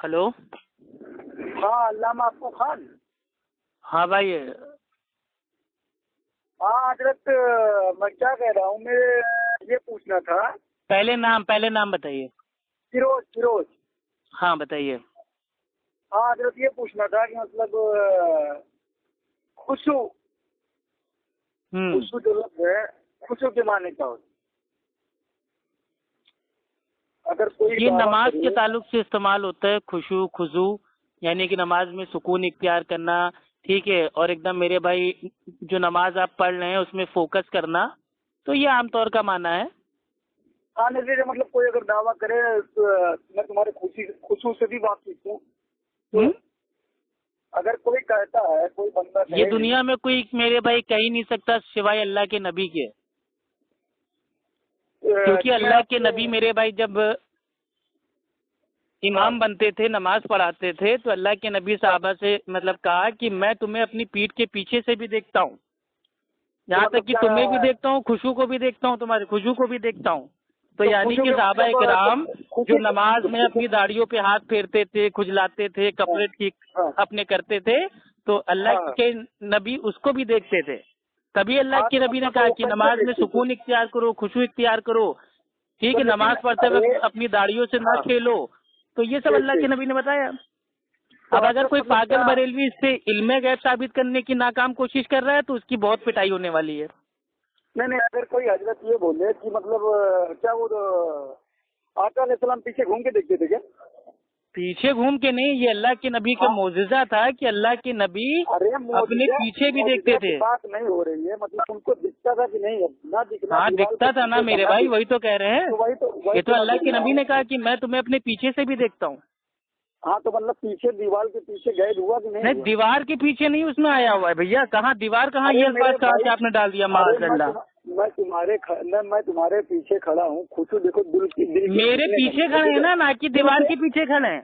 Hello. ہاں علامہ افو خان. ہاں بھائی. ہاں حضرت میں کیا کہہ رہا ہوں، میں یہ پوچھنا تھا. پہلے نام بتائیے. فیروز. ہاں بتائیے. ہاں حضرت یہ پوچھنا تھا کہ مطلب خوشو جو لفظ ہے خوشو کے معنی کیا ہوتا ہے؟ اگر کوئی یہ نماز کے تعلق سے استعمال ہوتا ہے خشوع خضوع، یعنی کہ نماز میں سکون اختیار کرنا، ٹھیک ہے، اور ایک دم میرے بھائی جو نماز آپ پڑھ رہے ہیں اس میں فوکس کرنا، تو یہ عام طور کا معنی ہے. ہاں نہیں مطلب کوئی اگر دعویٰ کرے میں تمہارے خشوع سے بھی واقف ہوں، اگر کوئی کہتا ہے کوئی بندہ یہ دنیا میں کوئی میرے بھائی کہہ ہی نہیں سکتا سوائے اللہ کے نبی کے، کیونکہ اللہ کے نبی میرے بھائی جب امام بنتے تھے نماز پڑھاتے تھے تو اللہ کے نبی صحابہ سے مطلب کہا کہ میں تمہیں اپنی پیٹھ کے پیچھے سے بھی دیکھتا ہوں، یہاں تک کہ تمہیں بھی دیکھتا ہوں، خشوع کو بھی دیکھتا ہوں، تمہارے خشوع کو بھی دیکھتا ہوں. تو یعنی کہ صحابہ کرام جو نماز میں اپنی داڑھیوں پہ ہاتھ پھیرتے تھے، کھجلاتے تھے، کپڑے ٹھیک اپنے کرتے تھے، تو اللہ کے نبی اس کو بھی دیکھتے تھے. تبھی اللہ کے نبی نے کہا کہ نماز میں سکون اختیار کرو، خشوع اختیار کرو، ٹھیک ہے، نماز پڑھتے وقت اپنی داڑھیوں سے نہ کھیلو. تو یہ سب اللہ کے نبی نے بتایا. اب اگر کوئی پاگل بریلوی اس سے علم غیب ثابت کرنے کی ناکام کوشش کر رہا ہے تو اس کی بہت پٹائی ہونے والی ہے. نہیں اگر کوئی حضرت یہ بولے کہ مطلب کیا وہ آقا علیہ السلام پیچھے گھوم کے دیکھتے تھے کیا؟ پیچھے گھوم کے نہیں، یہ اللہ کے نبی کا معجزہ تھا کہ اللہ کے نبی اپنے پیچھے بھی دیکھتے تھے. بات نہیں ہو رہی ہے، مطلب ان کو دکھتا تھا کہ نہیں نہ دکھنا. ہاں دکھتا تھا نا میرے بھائی، وہی تو کہہ رہے ہیں. یہ تو اللہ کے نبی نے کہا کہ میں تمہیں اپنے پیچھے سے بھی دیکھتا ہوں. ہاں تو مطلب پیچھے دیوار کے پیچھے غائب ہوا کہ نہیں؟ دیوار کے پیچھے نہیں اس میں آیا ہوا ہے بھیا. کہاں دیوار، کہاں یہ الفاظ کہا کہ آپ نے ڈال دیا معاذ اللہ. میں تمہارے پیچھے کھڑا ہوں، خشوع دیکھو دل کی میرے پیچھے کھڑے ہیں نا کہ دیوار کے پیچھے کھڑے ہیں.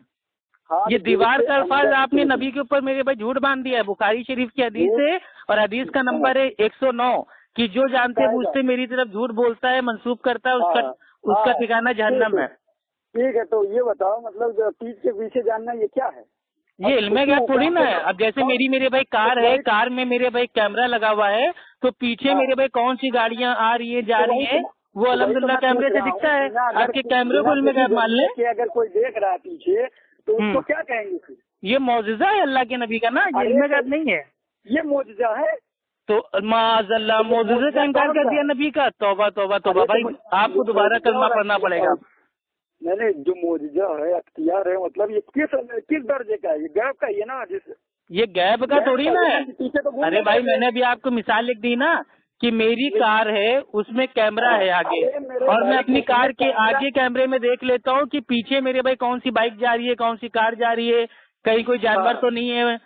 یہ دیوار کا الفاظ آپ نے نبی کے اوپر میرے بھائی جھوٹ باندھ دیا ہے. بخاری شریف کی حدیث ہے اور حدیث کا نمبر ہے 109 کہ جو جانتے مجھ سے میری طرف جھوٹ بولتا ہے، منسوب کرتا ہے، اس کا ٹھکانہ جہنم ہے. ٹھیک ہے، تو یہ بتاؤ مطلب پیٹھ کے پیچھے جاننا یہ کیا ہے؟ یہ علم غیب تھوڑی نا ہے. اب جیسے میرے بھائی کار ہے، کار میں میرے بھائی کیمرہ لگا ہوا ہے، تو پیچھے میرے بھائی کون سی گاڑیاں آ رہی ہیں جا رہی ہیں وہ الحمدللہ کیمرے سے دکھتا ہے. آپ کے کیمرے کو علم غیب مان لیں. اگر کوئی دیکھ رہا ہے پیچھے تو اس کو کیا کہیں گے؟ یہ معجزہ ہے اللہ کے نبی کا نا، یہ علم غیب نہیں ہے. یہ معجزہ ہے تو معاذ اللہ معجزے کا انکار کر دیا نبی کا. توبہ توبہ توبہ بھائی، آپ کو دوبارہ کلمہ پڑھنا پڑے گا. نہیں جو معجزہ ہے اختیار ہے، مطلب یہ کس درجے کا ہے؟ یہ غیب کا ہی ہے نا. یہ غیب کا تھوڑی نا ہے. ارے بھائی میں نے ابھی آپ کو مثال لکھ دی نا کہ میری کار ہے، اس میں کیمرہ ہے آگے، اور میں اپنی کار کے آگے کیمرے میں دیکھ لیتا ہوں کہ پیچھے میرے بھائی کون سی بائک جا رہی ہے، کون سی کار جا رہی ہے، کہیں کوئی جانور تو نہیں ہے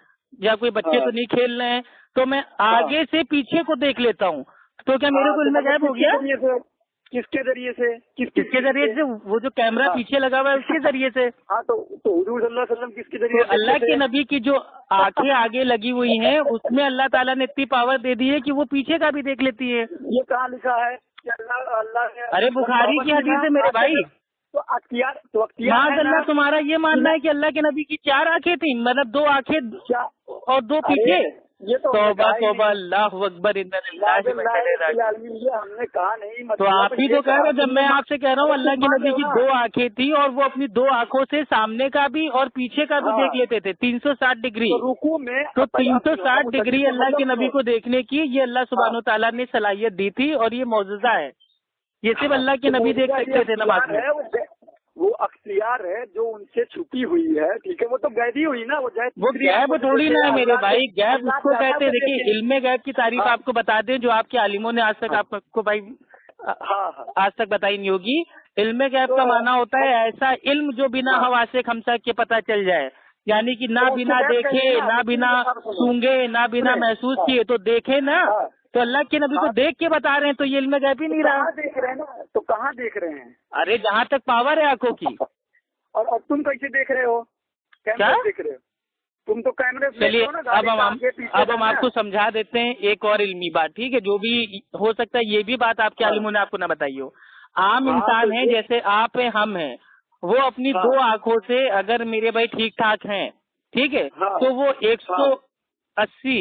یا کوئی بچے تو نہیں کھیل رہے ہیں، تو میں آگے سے پیچھے کو دیکھ لیتا ہوں. تو کیا میرے کو علم غیب ہو گیا؟ کس کے ذریعے سے؟ کس کے ذریعے سے؟ وہ جو کیمرہ پیچھے لگا ہوا ہے اس کے ذریعے سے. ہاں تو حضور صلی اللہ علیہ وسلم کس کے ذریعے؟ اللہ کے نبی کی جو آنکھیں آگے لگی ہوئی ہیں اس میں اللہ تعالیٰ نے اتنی پاور دے دی ہے کہ وہ پیچھے کا بھی دیکھ لیتی ہے. یہ کہاں لکھا ہے؟ ارے بخاری کی حدیث ہے میرے بھائی. تو معاذ اللہ تمہارا یہ ماننا ہے کہ اللہ کے نبی کی 4 آنکھیں تھیں، مطلب 2 آنکھیں اور 2 پیچھے؟ توبہ توبہ اللہ اکبر. ہم نے کہا نہیں. تو آپ ہی تو کہہ رہے ہو. جب میں آپ سے کہہ رہا ہوں اللہ کے نبی کی 2 آنکھیں تھی اور وہ اپنی 2 آنکھوں سے سامنے کا بھی اور پیچھے کا بھی دیکھ لیتے تھے 360 ڈگری. تو 360 ڈگری اللہ کے نبی کو دیکھنے کی یہ اللہ سبحانہ و تعالیٰ نے صلاحیت دی تھی اور یہ معجزہ ہے. یہ صرف اللہ کے نبی دیکھ سکتے تھے نماز میں. وہ اختیار ہے جو ان سے چھپی ہوئی ہے، ٹھیک ہے، وہ تو غیبی ہوئی نا. وہ غیب تھوڑی نا ہے میرے بھائی. غیب اس کو کہتے ہیں. دیکھیے علم غیب کی تعریف آپ کو بتا دیں جو آپ کے عالموں نے آج تک آپ کو بھائی آج تک بتائی نہیں ہوگی. علم غیب کا معنی ہوتا ہے ایسا علم جو بنا حواس خمسہ کے پتہ چل جائے، یعنی کہ نہ بنا دیکھے، نہ بنا سونگے، نہ بنا محسوس کیے. تو دیکھے نا، تو اللہ کے نبی کو دیکھ کے بتا رہے ہیں تو یہ علم غیب ہی نہیں رہا. دیکھ رہے ہیں نا، تو کہاں دیکھ رہے ہیں؟ ارے جہاں تک پاور ہے آنکھوں کی. اور تم کیسے دیکھ رہے ہو؟ کیا دیکھ رہے ہو تم؟ تو کیمرے. چلیے اب ہم آپ کو سمجھا دیتے ہیں ایک اور علمی بات، ٹھیک ہے، جو بھی ہو سکتا ہے یہ بھی بات آپ کے عالموں نے آپ کو نہ بتائی ہو. عام انسان ہے جیسے آپ ہیں، ہم ہیں، وہ اپنی 2 آنکھوں سے اگر میرے بھائی ٹھیک ٹھاک ہیں، ٹھیک ہے، تو وہ 180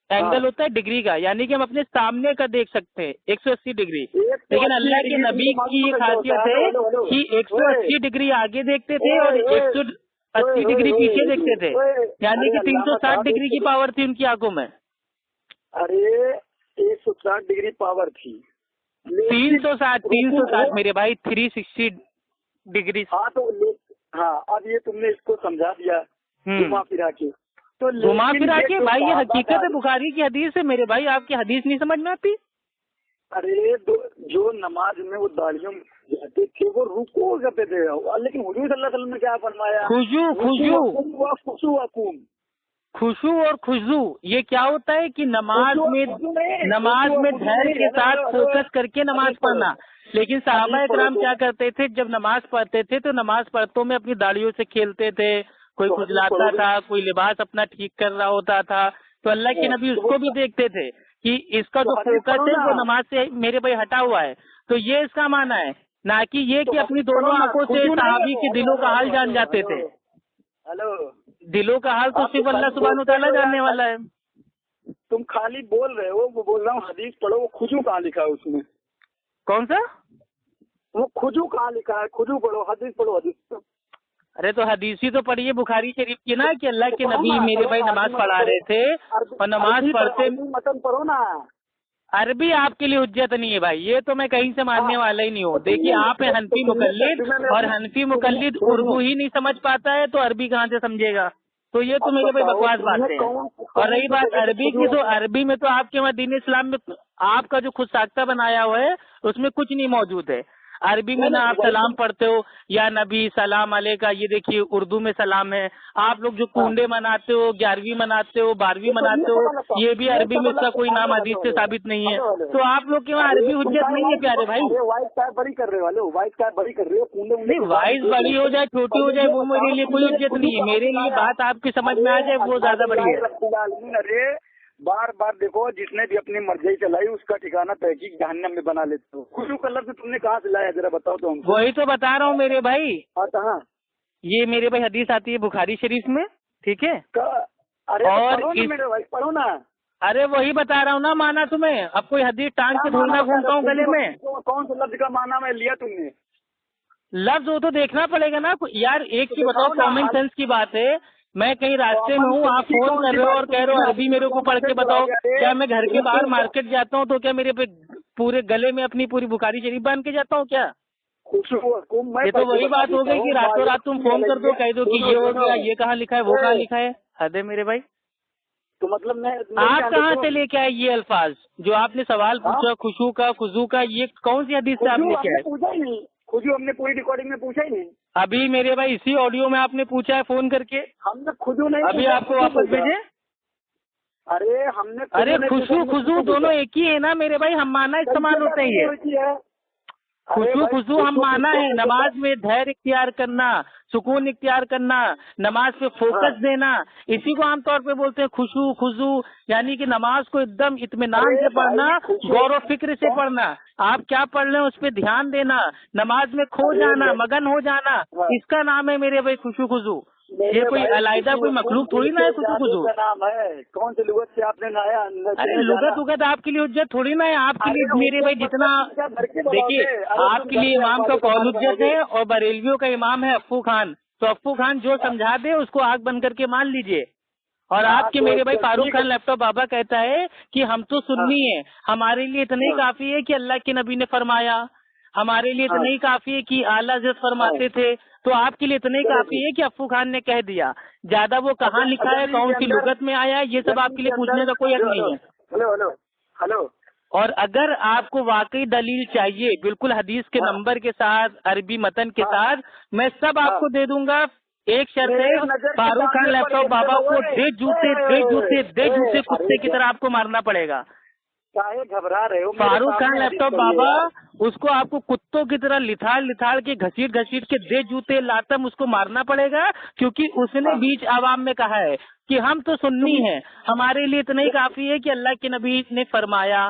اینگل ہوتا ہے ڈگری کا، یعنی کہ ہم اپنے سامنے کا دیکھ سکتے ہیں 180 ڈگری. لیکن اللہ کے نبی کی یہ خاصیت ہے کہ 180 ڈگری آگے دیکھتے تھے اور 180 ڈگری پیچھے دیکھتے تھے، یعنی کہ 360 ڈگری کی پاور تھی ان کی آنکھوں میں. ارے 160 ڈگری پاور تھی. 360 میرے بھائی 360 ڈگری. ہاں اب یہ تم نے اس کو سمجھا دیا گھما پھرا کے. تو گھما پھرا کے بھائی یہ حقیقت ہے، بخاری کی حدیث ہے میرے بھائی، آپ کی حدیث نہیں سمجھ میں آتی؟ ارے جو نماز میں وہ داڑیوں جاتے تھے وہ رکوع کرتے تھے، لیکن حضور صلی اللہ علیہ وسلم نے کیا فرمایا؟ خشوع اور خضوع یہ کیا ہوتا ہے کہ نماز میں دھیر کے ساتھ فوکس کر کے نماز پڑھنا. لیکن صحابہ کرام کیا کرتے تھے، جب نماز پڑھتے تھے تو نماز پڑھتوں میں اپنی داڑیوں سے کھیلتے تھے، کوئی کھجلاتا تھا، کوئی لباس اپنا ٹھیک کر رہا ہوتا تھا. تو اللہ کے نبی اس کو بھی دیکھتے تھے کہ اس کا جو فوکس ہے وہ نماز سے میرے بھائی ہٹا ہوا ہے. تو یہ اس کا معنی ہے، نہ کہ یہ کہ اپنی دونوں آنکھوں سے صحابی کے دلوں کا حال جان جاتے تھے. دلوں کا حال تو صرف اللہ سبحانہ وتعالیٰ جاننے والا ہے. تم خالی بول رہے ہو، وہ بول رہا ہوں حدیث پڑھو. وہ خضوع کہاں لکھا ہے اس میں؟ کون سا؟ وہ خضوع کہاں لکھا ہے؟ خضوع پڑھو، حدیث پڑھو، حدیث. ارے تو حدیثی تو پڑھیے بخاری شریف کی نا، کہ اللہ کے نبی میرے بھائی نماز پڑھا رہے تھے اور نماز پڑھتے. متن پڑھو نا. عربی آپ کے لیے حجت نہیں ہے بھائی، یہ تو میں کہیں سے ماننے والا ہی نہیں ہوں. دیکھیے آپ ہیں حنفی مقلد، اور حنفی مقلد اردو ہی نہیں سمجھ پاتا ہے تو عربی کہاں سے سمجھے گا؟ تو یہ تو میرے بھائی بکواس بات ہے. اور رہی بات عربی کی، تو عربی میں تو آپ کے وہاں دین اسلام میں آپ کا جو خود ساختہ بنایا ہوا ہے اس میں کچھ نہیں موجود ہے. عربی میں نہ آپ سلام پڑھتے ہو یا نبی سلام علیکہ، یہ دیکھیے اردو میں سلام ہے. آپ لوگ جو کنڈے مناتے ہو، 11ویں مناتے ہو، 12ویں مناتے ہو، یہ بھی عربی میں اس کا کوئی نام حدیث سے ثابت نہیں ہے. تو آپ لوگ کے وہاں عربی حجت نہیں ہے پیارے بھائی. وائس بڑی کر رہے والے، وائس بڑی کر رہے ہو. نہیں، وائس بڑی ہو جائے چھوٹی ہو جائے وہ میرے لیے کوئی حجت نہیں ہے. میرے لیے بات آپ کی سمجھ میں آ جائے وہ زیادہ بڑی ہے. ارے بار بار دیکھو، جس نے بھی اپنی مرضی چلائی اس کا ٹھکانہ تحقیق جہنم میں بنا لیتے ہو. خشوع کا لفظ تم نے کہاں سے لایا ذرا بتاؤ تو ہم. وہی تو بتا رہا ہوں میرے بھائی. کہاں؟ یہ میرے بھائی حدیث آتی ہے بخاری شریف میں، ٹھیک ہے. اور میرے بھائی پڑھو نا. ارے وہی بتا رہا ہوں نا مانا تمہیں. اب کوئی حدیث ٹانگ سے ڈھونڈنا گھومتا ہوں گلے میں. کون سے لفظ کا معنی میں لیا تم نے؟ لفظ وہ تو دیکھنا پڑے گا نا یار. ایک چیز بتاؤ، کامن سینس کی بات ہے. میں کہیں راستے میں ہوں، آپ فون کر رہے ہو اور کہہ رہے ہو عربی میرے کو پڑھ کے بتاؤ. کیا میں گھر کے باہر مارکیٹ جاتا ہوں تو کیا میرے پہ پورے گلے میں اپنی پوری بخاری شریف باندھ کے جاتا ہوں کیا؟ یہ تو وہی بات ہو گئی کہ راتوں رات تم فون کر دو، کہہ دو کہ یہ ہو گیا، یہ کہاں لکھا ہے، وہ کہاں لکھا ہے. حد ہے میرے بھائی. تو مطلب میں آپ کہاں سے لے کے آئے یہ الفاظ جو آپ نے سوال پوچھا خشوع کا خضوع کا؟ یہ کون سی حدیث سے آپ لے کے آئے؟ پوچھا ہی نہیں. خضوع ہم نے پوری ریکارڈنگ میں پوچھا ہی نہیں. ابھی میرے بھائی اسی آڈیو میں آپ نے پوچھا ہے فون کر کے. ہم نے خضوع نہیں. ابھی آپ کو واپس بھیجے. ارے خشوع خضوع دونوں ایک ہی ہے نا میرے بھائی. ہم مانا استعمال ہوتے ہیں. یہ خشوع خضوع ہم مانا ہے. نماز میں دھیر اختیار کرنا، سکون اختیار کرنا، نماز پہ فوکس دینا، اسی کو عام طور پہ بولتے ہیں خشوع خضوع. یعنی کہ نماز کو ایک دم اطمینان سے پڑھنا، غور و فکر سے پڑھنا. آپ کیا پڑھ رہے ہیں اس پہ دھیان دینا، نماز میں کھو جانا، مگن ہو جانا، اس کا نام ہے میرے بھائی خشوع خضوع. یہ کوئی علیحدہ کوئی مخلوق تھوڑی نا ہے خشوع خضوع. نام ہے کون سے لغت سے آپ نے لایا؟ ارے لغت آپ کے لیے حجت تھوڑی نا ہے. آپ کے لیے میرے بھائی جتنا دیکھیے، آپ کے لیے امام کا قول حجت ہے اور بریلویوں کا امام ہے افو خان. تو افو خان جو سمجھا دے اس کو آگ بن کر کے مان لیجئے. اور آپ کے میرے بھائی فاروق خان لیپ ٹاپ بابا کہتا ہے کہ ہم تو سنی ہیں، ہمارے لیے اتنا ہی کافی ہے کہ اللہ کے نبی نے فرمایا، ہمارے لیے اتنا ہی کافی ہے کہ اعلیٰ حضرت فرماتے تھے. تو آپ کے لیے اتنا ہی کافی ہے کہ افو خان نے کہہ دیا. زیادہ وہ کہاں لکھا ہے، کون سی لغت میں آیا ہے، یہ سب آپ کے لیے پوچھنے کا کوئی حق نہیں ہے. ہلو. اور اگر آپ کو واقعی دلیل چاہیے بالکل حدیث کے نمبر کے ساتھ، عربی متن کے ساتھ، میں سب آپ کو دے دوں گا. ایک شرط ہے، فاروق خان لیپ ٹاپ بابا کو دے جوتے کتے کی طرح آپ کو مارنا پڑے گا. گھبرا رہے ہو؟ فاروق خان لیپ ٹاپ بابا اس کو آپ کو کتوں کی طرح لتھاڑ کے گھسیٹ کے دے جوتے لاتم اس کو مارنا پڑے گا. کیونکہ اس نے بیچ عوام میں کہا ہے کہ ہم تو سنی ہیں، ہمارے لیے اتنا ہی کافی ہے کہ اللہ کے نبی نے فرمایا،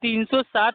360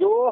2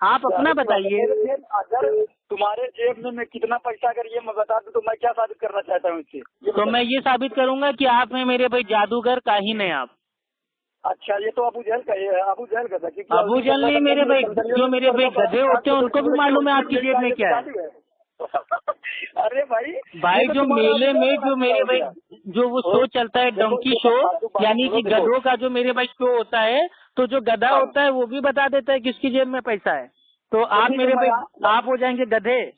آپ اپنا بتائیے. اگر تمہارے جیب میں کتنا پیسہ اگر یہ میں بتا دوں تو میں کیا ثابت کرنا چاہتا ہوں اس سے؟ تو میں یہ ثابت کروں گا کہ آپ میں میرے بھائی جادوگر کاہن ہیں آپ. اچھا یہ تو ابو جہل کا ہے، ابو جہل کا تھا. ابو جہل نہیں میرے بھائی، جو میرے بھائی گدھے ہوتے ہیں ان کو بھی معلوم ہے آپ کی جیب میں کیا ہے. ارے بھائی جو میلے میں جو میرے بھائی جو وہ شو چلتا ہے ڈنکی شو، یعنی کہ گدھوں کا جو میرے بھائی شو ہوتا ہے، تو جو گدھا ہوتا ہے وہ بھی بتا دیتا ہے کس کی جیب میں پیسہ ہے. تو آپ میرے بھائی آپ ہو جائیں گے گدھے.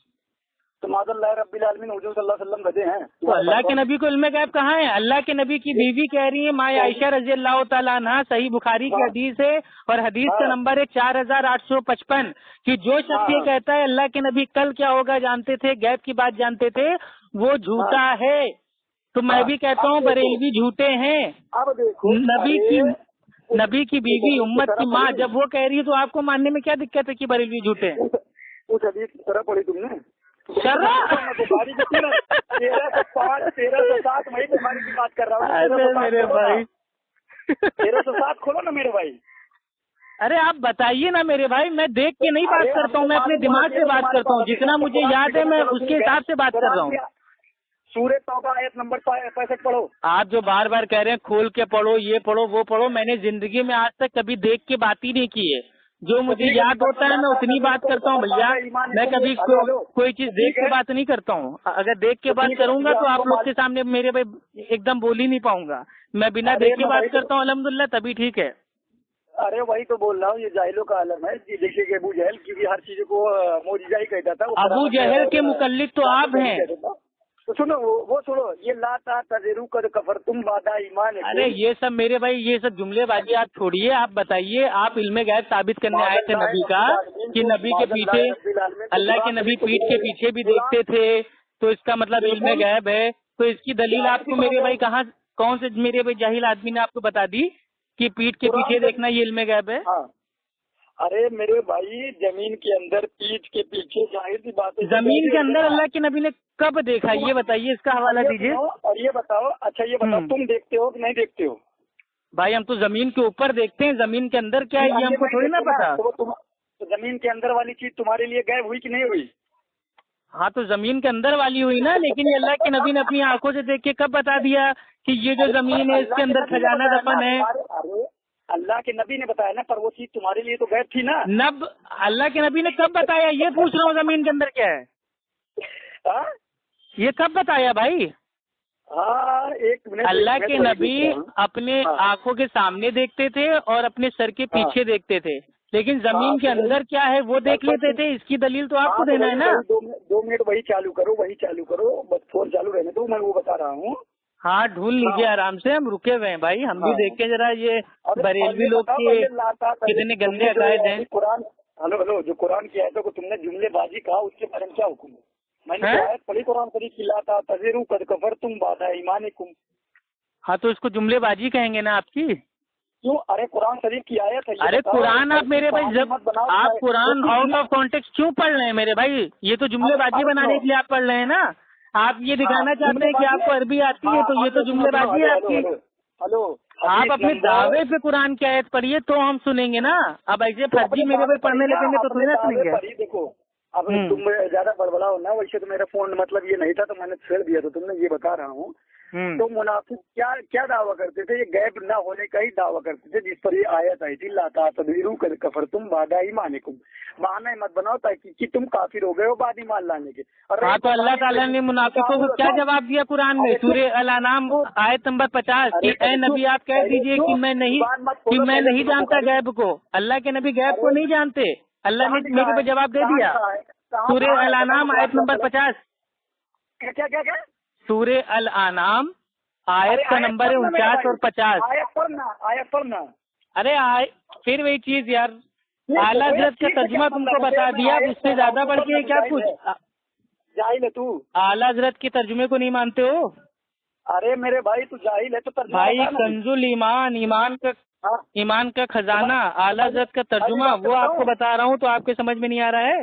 تو معاذ اللہ رب العالمین حضور صلی اللہ علیہ وسلم گدھے ہیں؟ تو اللہ کے نبی کو علم غیب کہاں ہے؟ اللہ کے نبی کی بیوی کہہ رہی ہے ماں عائشہ رضی اللہ تعالیٰ عنہ، صحیح بخاری کی حدیث ہے اور حدیث کا نمبر ہے 4855، کہ جو شخص یہ کہتا ہے اللہ کے نبی کل کیا ہوگا جانتے تھے، غیب کی بات جانتے تھے، وہ جھوٹا ہے. تو میں بھی کہتا ہوں بریلوی جھوٹے ہیں. اب دیکھو نبی کی بیوی امت کی ماں جب وہ کہہ رہی ہے تو آپ کو ماننے میں کیا دقت ہے کہ بریلوی جھوٹے ہیں؟ اس حدیث کی طرح پڑھی تم نے بخاری 1307 میں تمہاری کی بات کر رہا ہوں. میرے بھائی 1307 کھولو نا میرے بھائی. ارے آپ بتائیے نا میرے بھائی، میں دیکھ کے نہیں بات کرتا ہوں، میں اپنے دماغ سے بات کرتا ہوں، جتنا مجھے یاد ہے میں اس کے حساب سے بات کر رہا ہوں. سورہ توبہ آیت نمبر 65 پڑھو. آپ جو بار بار کہہ رہے ہیں کھول کے پڑھو، یہ پڑھو وہ پڑھو، میں نے زندگی میں آج تک کبھی دیکھ کے بات ہی نہیں کی ہے. جو مجھے یاد ہوتا ہے میں اتنی بات کرتا ہوں بھیا، میں کبھی کوئی چیز دیکھ کے بات نہیں کرتا ہوں. اگر دیکھ کے بات کروں گا تو آپ لوگ کے سامنے میرے بھائی ایک دم بول ہی نہیں پاؤں گا. میں بنا دیکھ کے بات کرتا ہوں الحمدللہ، تبھی ٹھیک ہے. ارے وہی تو بول رہا ہوں، یہ جاہلوں کا عالم ہے. دیکھیے کہ ابو جہل کی بھی ہر چیز کو معجزہ ہی کہتا تھا. ابو جہل کے مقلد تو آپ ہیں. تو سنو وہ سنو، یہ لاتا تذرو کر کفر تم بادہ ایمان. ارے یہ سب میرے بھائی یہ سب جملے بازی آپ چھوڑیے. آپ بتائیے، آپ علم غیب ثابت کرنے آئے تھے نبی کا کہ نبی کے پیچھے اللہ کے نبی پیٹھ کے پیچھے بھی دیکھتے تھے، تو اس کا مطلب علم غیب ہے. تو اس کی دلیل آپ کو میرے بھائی کہاں کون سے میرے بھائی جاہل آدمی نے آپ کو بتا دی کہ پیٹھ کے پیچھے دیکھنا یہ علم غیب ہے؟ ارے میرے بھائی زمین کے اندر پیٹھ کے پیچھے ظاہر سی بات ہے. زمین کے اندر اللہ کے نبی نے کب دیکھا یہ بتائیے، اس کا حوالہ دیجیے. اور یہ بتاؤ، اچھا یہ بتاؤ تم دیکھتے ہو کہ نہیں دیکھتے ہو؟ بھائی ہم تو زمین کے اوپر دیکھتے ہیں، زمین کے اندر کیا ہے یہ ہم کو تھوڑی نہ پتا. تو زمین کے اندر والی چیز تمہارے لیے غائب ہوئی کہ نہیں ہوئی؟ ہاں تو زمین کے اندر والی ہوئی نا، لیکن یہ اللہ کے نبی نے اپنی آنکھوں سے دیکھ کے کب بتا دیا کہ یہ جو زمین ہے اس کے اندر خزانہ دفن ہے؟ اللہ کے نبی نے بتایا نا، پر وہ چیز تمہارے لیے تو غائب تھی نا. اللہ کے نبی نے کب بتایا یہ پوچھ رہا ہوں، زمین کے اندر کیا ہے یہ کب بتایا بھائی؟ ہاں ایک منٹ. اللہ کے نبی اپنے آنکھوں کے سامنے دیکھتے تھے اور اپنے سر کے پیچھے دیکھتے تھے، لیکن زمین کے اندر کیا ہے وہ دیکھ لیتے تھے. اس کی دلیل تو آپ کو دینا ہے نا. 2 منٹ وہی چالو کرو بس، فون چالو رہنے دو، میں وہ بتا رہا ہوں. ہاں ڈھونڈ لیجیے آرام سے، ہم رکے ہوئے ہیں بھائی، ہم بھی دیکھیں ذرا یہ بریلوی لوگ کے کتنے گندے عقائد ہیں. قرآن ہلو جو قرآن کی آیتوں کو تم نے جملے بازی کہا، اس کے بارے میں کیا حکم ہے؟ میں نے آیت پڑھی قرآن شریف کی، لاتا تذرو قد کفرتم بعد ایمانکم. ہاں تو اس کو جملے بازی کہیں گے نا آپ کی؟ کیوں؟ ارے قرآن شریف کی آیت ہے. ارے قرآن آپ میرے بھائی جب آپ قرآن آؤٹ آف کانٹیکسٹ کیوں پڑھ رہے ہیں میرے بھائی؟ یہ تو جملے بازی بنانے کے لیے آپ پڑھ رہے ہیں نا. آپ یہ دکھانا چاہتے ہیں کہ آپ کو عربی آتی ہے، تو یہ تو جملے بازی ہے آپ کی. ہلو آپ اپنے دعوے پہ قرآن کی آیت پڑھیے تو ہم سنیں گے نا. اب ایسے فرضی میرے بھائی پڑھنے لگیں گے تو تھوڑی نہ سنیں گے. دیکھو اب تم زیادہ بڑبڑاؤ نا، ویسے تو میرا فون مطلب یہ نہیں تھا تو میں نے چھیڑ دیا، تو تم نے یہ بتا رہا ہوں. تو منافق کیا دعویٰ کرتے تھے؟ یہ غیب نہ ہونے کا ہی دعویٰ کرتے تھے، جس پر یہ آیت آئی تھی لا تعتذروا قد کفرتم بعد ایمانکم. بہانہ مت بناؤ تاکہ کہ تم کافر ہو گئے ہو بعد ایمان لانے کے. ہاں تو اللہ تعالیٰ نے منافقوں کو کیا جواب دیا قرآن میں؟ سورہ الانعام آیت نمبر 50 کہ اے نبی آپ کہہ دیجئے کہ میں نہیں جانتا غیب کو. اللہ کے نبی غیب کو نہیں جانتے، اللہ نے میرے پہ جواب دے دیا. سورہ الانعام آیت نمبر 50. کیا سورہ الانعام آیت کا نمبر ہے 49 اور 50. آیت پڑھنا. ارے پھر وہی چیز یار، اعلیٰ حضرت کا ترجمہ تم کو بتا دیا، اس سے زیادہ بڑھ کے کیا کچھ؟ جاہل ہے تو. اعلیٰ حضرت کے ترجمے کو نہیں مانتے ہو؟ ارے میرے بھائی تو جاہل ہے تو بھائی کنز الایمان، ایمان کا خزانہ، اعلیٰ حضرت کا ترجمہ وہ آپ کو بتا رہا ہوں، تو آپ کے سمجھ میں نہیں آ رہا ہے؟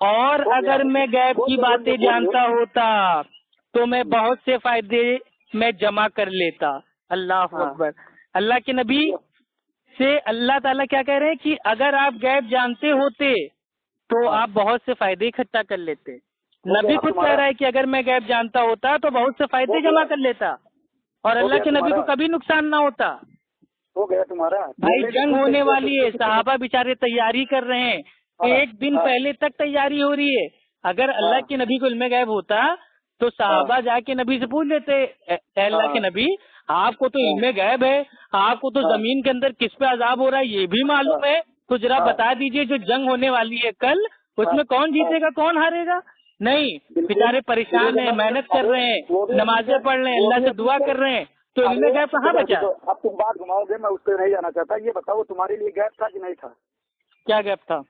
اور اگر میں غیب کی باتیں جانتا ہوتا تو میں بہت سے فائدے میں جمع کر لیتا. اللہ اکبر. اللہ کے نبی سے اللہ تعالیٰ کیا کہہ رہے ہیں کہ اگر آپ غیب جانتے ہوتے تو آپ بہت سے فائدے اکٹھا کر لیتے. نبی خود کہہ رہا ہے کہ اگر میں غیب جانتا ہوتا تو بہت سے فائدے جمع کر لیتا اور اللہ کے نبی کو کبھی نقصان نہ ہوتا. ہو گیا تمہارا. بھائی جنگ ہونے والی ہے, صحابہ بیچارے تیاری کر رہے ہیں, ایک دن پہلے تک تیاری ہو رہی ہے. اگر اللہ کے نبی کو علم غیب ہوتا تو صحابہ جا کے نبی سے پوچھ لیتے, اے اللہ کے نبی آپ کو تو علم غیب ہے, آپ کو تو زمین کے اندر کس پہ عذاب ہو رہا ہے یہ بھی معلوم ہے, تو ذرا بتا دیجئے جو جنگ ہونے والی ہے کل اس میں کون جیتے گا کون ہارے گا. نہیں, بیچارے پریشان ہیں, محنت کر رہے ہیں, نمازیں پڑھ رہے ہیں, اللہ سے دعا کر رہے ہیں, تو علم غیب کہاں بچا. اب تم بات گھماؤ گے, میں اس پہ نہیں جانا چاہتا. یہ بتاؤ تمہارے لیے غیب تھا کہ نہیں تھا؟ کیا غیب تھا؟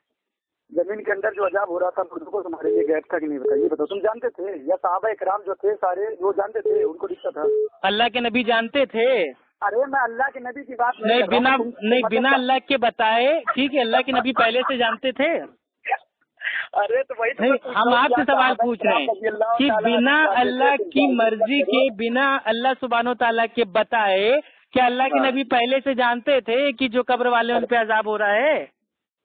زمین کے اندر جو عذاب ہو رہا تھا مردوں کو تمہارے لیے غیب تھا کہ نہیں بتائیے. بتاؤ تم جانتے تھے یا صحابہ کرام جو تھے سارے وہ جانتے تھے, ان کو دکھتا تھا؟ اللہ کے نبی جانتے تھے. ارے میں اللہ کے نبی کی بات نہیں, بنا اللہ کے بتائے. ٹھیک ہے, اللہ کے نبی پہلے سے جانتے تھے. ارے تو وہی نہیں, ہم آپ سے سوال پوچھ رہے ہیں کہ بنا اللہ کی مرضی کے, بنا اللہ سبحانہ و تعالیٰ کے بتائے, کیا اللہ کے نبی پہلے سے جانتے تھے کہ جو قبر والے ان پہ عذاب ہو رہا ہے؟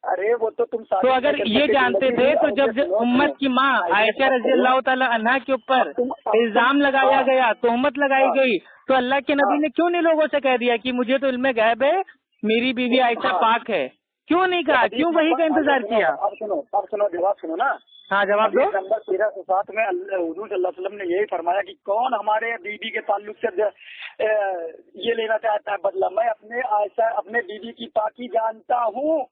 ارے وہ تو تم تو اگر یہ جانتے تھے تو جب امت کی ماں عائشہ رضی اللہ تعالیٰ عنہا کے اوپر الزام لگایا گیا, تہمت لگائی گئی, تو اللہ کے نبی نے کیوں نہیں لوگوں سے کہہ دیا کہ مجھے تو علم غیب ہے, میری بیوی عائشہ پاک ہے؟ کیوں نہیں کہا, کیوں وہی کا انتظار کیا؟ اب سنو جواب سنو نا. ہاں جواب دو. نمبر 1307 میں حضور صلی اللہ علیہ وسلم نے یہی فرمایا کہ کون ہمارے بیوی کے تعلق سے یہ لینا چاہتا ہے بدلہ, میں اپنے بیوی کی پاکی جانتا ہوں.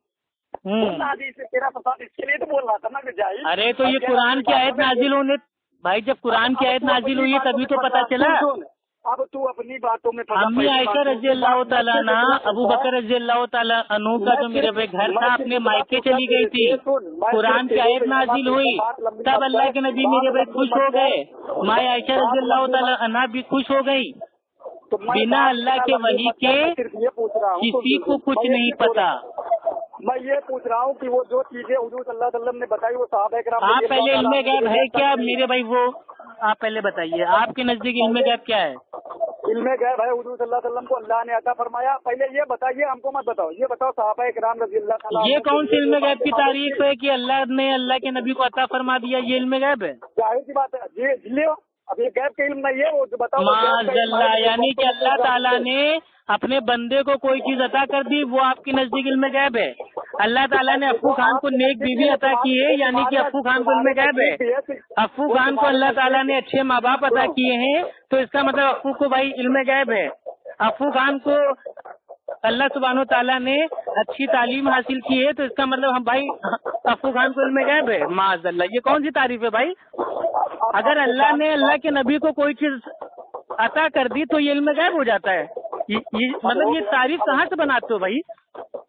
1307 اس کے لیے تو بول رہا تھا نا کہ جائز. ارے تو یہ قرآن کی آیت نازل ہونے, بھائی جب قرآن کی آیت نازل ہوئی ہے تبھی تو پتا چلا. اب تو اپنی باتوں میں امی عائشہ رضی اللہ تعالیٰ عنہ, ابو بکر رضی اللہ تعالیٰ عنہ کا جو میرے گھر تھا اپنے مائکے چلی گئی تھی, قرآن کی آیت نازل ہوئی تب اللہ کے نبی میرے بھائی خوش ہو گئے, ماں عائشہ رضی اللہ تعالیٰ عنہ بھی خوش ہو گئی. بنا اللہ کے وحی کے کسی کو کچھ نہیں پتا. میں یہ پوچھ رہا ہوں کہ وہ جو چیزیں حضور صلی اللہ علیہ وسلم نے بتائی وہ صحابہ کرام, آپ پہلے علم غیب ہے کیا میرے بھائی, وہ آپ پہلے بتائیے آپ کے نزدیک علم غیب کیا ہے؟ علم غیب ہے حضور صلی اللہ علیہ وسلم کو اللہ نے عطا فرمایا. پہلے یہ بتائیے, ہم کو مت بتاؤ, یہ بتاؤ صحابہ کرام رضی اللہ تعالیٰ. یہ کون سی علم غیب کی تعریف ہے کہ اللہ نے اللہ کے نبی کو عطا فرما دیا, یہ علم غیب ہے؟ ظاہر سی بات ہے جی. اب یہ غیب کا علم نہیں ہے, وہ بتاؤ. معاذ اللہ, یعنی کہ اللہ تعالیٰ نے اپنے بندے کو کوئی چیز عطا کر دی وہ آپ کی نزدیک علم غیب ہے. اللہ تعالیٰ نے افو خان کو نیک بیوی عطا کی ہے, یعنی کہ افو خان کو علم غیب ہے. افو خان کو اللہ تعالیٰ نے اچھے ماں باپ عطا کیے ہیں تو اس کا مطلب افو کو بھائی علم غیب ہے. افو خان کو اللہ سبحانہ و تعالیٰ نے اچھی تعلیم حاصل کی ہے تو اس کا مطلب ہم بھائی افو خان کو علم غیب ہے. معاذ اللہ, یہ کون سی تعریف ہے بھائی؟ اگر اللہ نے اللہ کے نبی کو کوئی چیز عطا کر دی تو یہ علم غیب ہو جاتا ہے. مطلب یہ تعریف کہاں سے بناتے ہو بھائی؟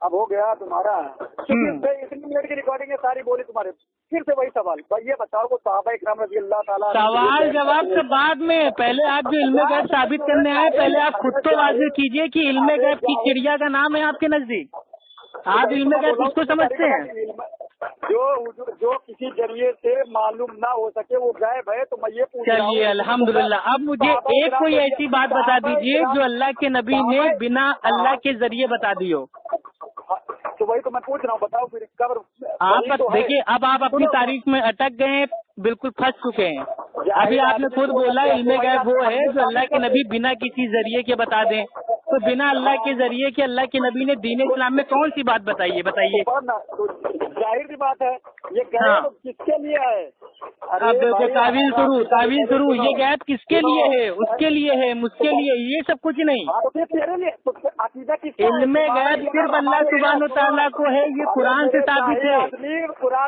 اب ہو گیا تمہارا, اتنی منٹ کی ریکارڈنگ ہے ساری بولی تمہارے. پھر سے وہی سوال, بھائی یہ بتاؤ کہ صحابہ کرام رضی اللہ تعالیٰ. سوال جواب سے بعد میں, پہلے آپ جو علم غیب ثابت کرنے آئے پہلے آپ خود تو واضح کیجئے کہ علم غیب کی چڑیا کا نام ہے آپ کے نزدیک. آپ علم غیب کس کو سمجھتے ہیں؟ جو کسی ذریعے سے معلوم نہ ہو سکے وہ غائب ہے. تو میں یہ پوچھ رہا ہوں. چلیے الحمدللہ, اب مجھے ایک کوئی ایسی بات بتا دیجئے جو اللہ کے نبی نے بنا اللہ کے ذریعے بتا دی ہو. تو وہی تو میں پوچھ رہا ہوں, بتاؤ پھر قبر. آپ دیکھیے, اب آپ اپنی تاریخ میں اٹک گئے, بالکل پھنس چکے ہیں. ابھی آپ نے خود بولا علم غیب وہ ہے جو اللہ کے نبی بنا کسی ذریعے کے بتا دیں, تو بنا اللہ کے ذریعے کے اللہ کے نبی نے دین اسلام میں کون سی بات بتائیے؟ ظاہر سی بات ہے یہ غیب کس کے لیے ہے؟ اب دیکھو تعویل شروع, یہ غیب کس کے لیے ہے؟ اس کے لیے ہے, مجھ کے لیے, یہ سب کچھ نہیں. علم غیب صرف اللہ سبحانہ و تعالیٰ کو ہے, یہ قرآن سے ثابت ہے.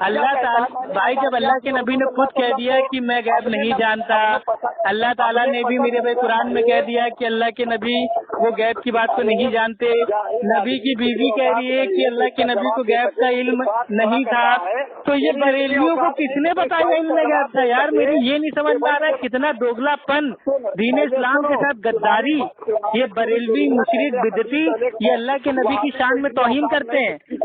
اللہ تعالیٰ بھائی جب اللہ کے نبی نے خود کہہ دیا کہ میں غیب نہیں جانتا, اللہ تعالیٰ نے بھی میرے بھائی قرآن میں کہہ دیا کہ اللہ کے نبی وہ غیب کی بات کو نہیں جانتے. نبی کی بیوی کہہ رہی ہے کہ اللہ کے نبی کو غیب کا علم نہیں تھا. تو یہ بریلویوں کو کس نے بتایا علم غیب تھا؟ یار میری یہ نہیں سمجھ میں آ رہا ہے کتنا دوگلا پن, دین اسلام کے ساتھ غداری. یہ بریلوی مشرک بدعتی یہ اللہ کے نبی کی شان میں توہین کرتے ہیں.